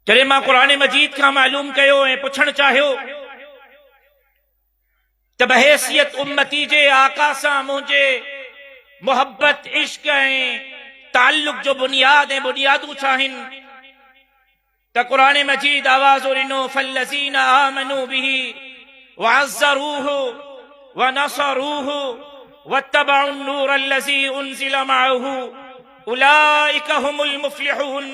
जॾहिं मां क़ुरान मजीद खां मालूम कयो ऐं पुछणु चाहियो त बहैसियत उम्मती जे आका सां मुंहिंजे मोहब्बत इश्क ऐं ताल्लुक जो बुनियाद ऐं बुनियादूं छा आहिनि त क़ुरान मजीद आवाज़ ॾिनो फल्लज़ीना आमनू बिही वअज़्ज़रूहु वनसरूहु वत्तबअु नूर अल्लज़ी उन्ज़िल मअहु उलाइका हुमुल मुफ़्लिहून।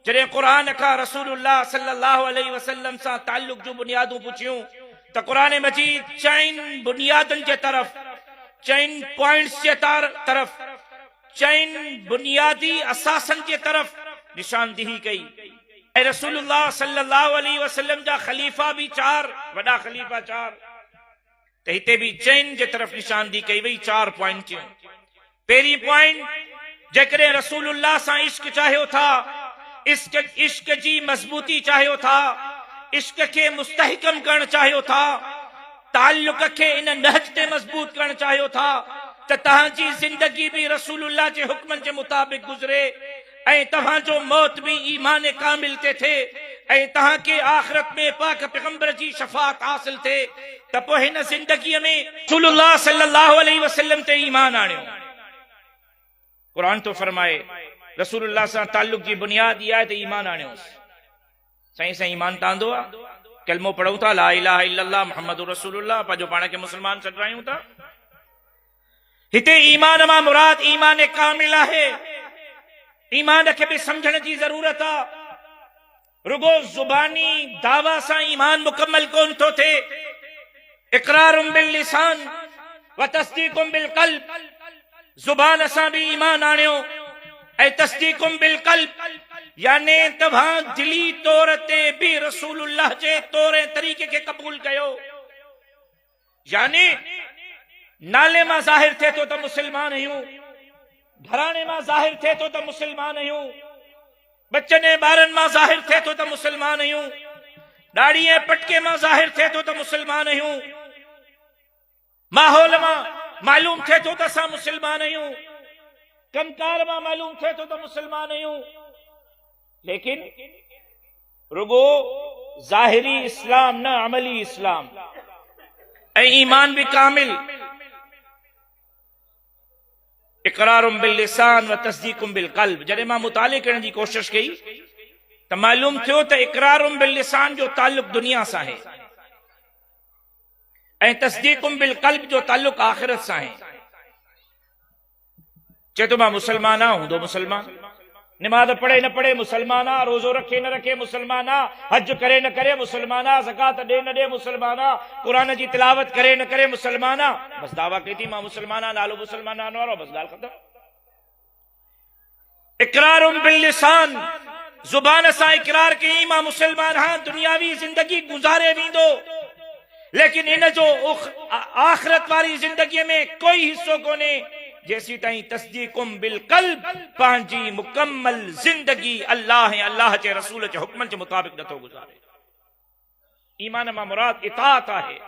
जॾहिं क़ुरान खां रसूलुल्लाह सल्लल्लाहु अलैहि वसल्लम सां ताल्लुक जूं बुनियादूं पुछियूं त क़ुरान मजीद चइनि बुनियादुनि जे तरफ़, चइनि पॉइंट्स जे तरफ़, चइनि बुनियादी असासनि जे तरफ़ निशानदेही कई। ऐं रसूलुल्लाह सल्लल्लाहु अलैहि वसल्लम जा ख़लीफ़ा बि 4, वॾा ख़लीफ़ा 4, त हिते बि चइनि जे तरफ़ निशानदेही कई वई। 4 पॉइंटियूं। पहिरीं पॉइंट, जेकॾहिं रसूलुल्लाह सां इश्क चाहियो था, इश्क जी मज़बूती चाहियो था, इश्क खे मुस्तहकम करणु चाहियो था, ताल्लुक खे इन नहज ते मज़बूत करणु चाहियो था त तव्हांजी ज़िंदगी बि रसूलुल्लाह जे हुक्मनि जे मुताबिक़ गुज़रे ऐं तव्हांजो मौत बि ईमान कामिल ते थिए ऐं तव्हांखे आख़िरत में पाक पैगंबर जी शफ़ाअत हासिल थिए त पोइ हिन ज़िंदगीअ में रसूलुल्लाह सल्लल्लाहु अलैहि वसल्लम ते ईमान आणियो। क़ुरान तो फरमाए रसूलुल्लाह सां ताल्लुक जी बुनियाद इहा आहे त ईमान आणियोसि। साईं ईमान तव्हांजो आहे, कलमो पढ़ूं था ला इलाहा इल्लल्लाह मुहम्मदुर रसूलुल्लाह, पंहिंजो पाण खे मुस्लमान सॾायूं था। हिते ईमान मां मुराद ईमान कामिल आहे। ईमान खे बि समझण जी ज़रूरत आहे। रुगो ज़ुबानी दावा सां ईमान मुकम्मल कोन थो थिए। इक़रारुम बिल लिसान व तस्दीकुम बिल क़ल्ब, ज़ुबान सां बि ईमान आणियो ऐं तस्दीकुम बिल क़ल्ब यानी तव्हां दिली तौर ते बि रसूलुल्लाह जे तौर ऐं तरीक़े खे क़बूल कयो। यानी नाले मां ज़ाहिर थिए थो त मुस्लमान आहियूं, घराणे मां ज़ाहिर थिए थो त मुस्लमान आहियूं, बच्चनि ऐं ॿारनि मां ज़ाहिर थिए थो त मुस्लमान आहियूं, ॾाढ़ी ऐं पटके मां ज़ाहिर थिए थो त मुस्लमान आहियूं, माहौल मां मालूम थिए थो त असां मुस्लमान आहियूं, कमकार मां मालूम थिए थो त मुस्लमान आहियूं। लेकिन रुगो ज़ाहिरी इस्लाम न, अमली इस्लाम ऐं ईमान भी कामिल। इक़रारुम बिल लिसान व तस्दीकुम बिल क़ल्ब। जॾहिं मां मुताले करण जी कोशिश कई त मालूम थियो त इक़रारुम बिल लिसान जो ताल्लुक दुनिया सां आहे ऐं तस्दीकुम बिल क़ल्ब जो ताल्लुक आख़िरत सां आहे। चए तो मां मुसलमान आहियां, हूंदो मुसलमान, नमाज पढ़े न पढ़े मुसलमान आ, रोज़ो रखे न रखे मुसलमान आ, हज करे न करे मुसलमान आ, ज़कात ॾे न ॾे मुसलमान आ, क़ुरान जी तिलावत करे न करे मुसलमान आ। बस दावा कई थी मां मुसलमान आ, नालो मुसलमान आहिनि वारो, बस ॻाल्हि ख़तम। इक़रारुम बिल लिसान, ज़ुबान सां इक़रार कई मां मुसलमान हां, दुनियावी ज़िंदगी गुज़ारे वेंदो, लेकिन इन जो आख़िरत वारी ज़िंदगीअ में कोई हिस्सो कोन्हे जेसी ताईं तस्दीकुम बिल क़ल्ब पंहिंजी मुकम्मल ज़िंदगी अल्लाह ऐं अल्लाह जे रसूल जे हुक्मनि जे मुताबिक़ नथो गुज़ारे। ईमान मां मुराद इताअत आहे।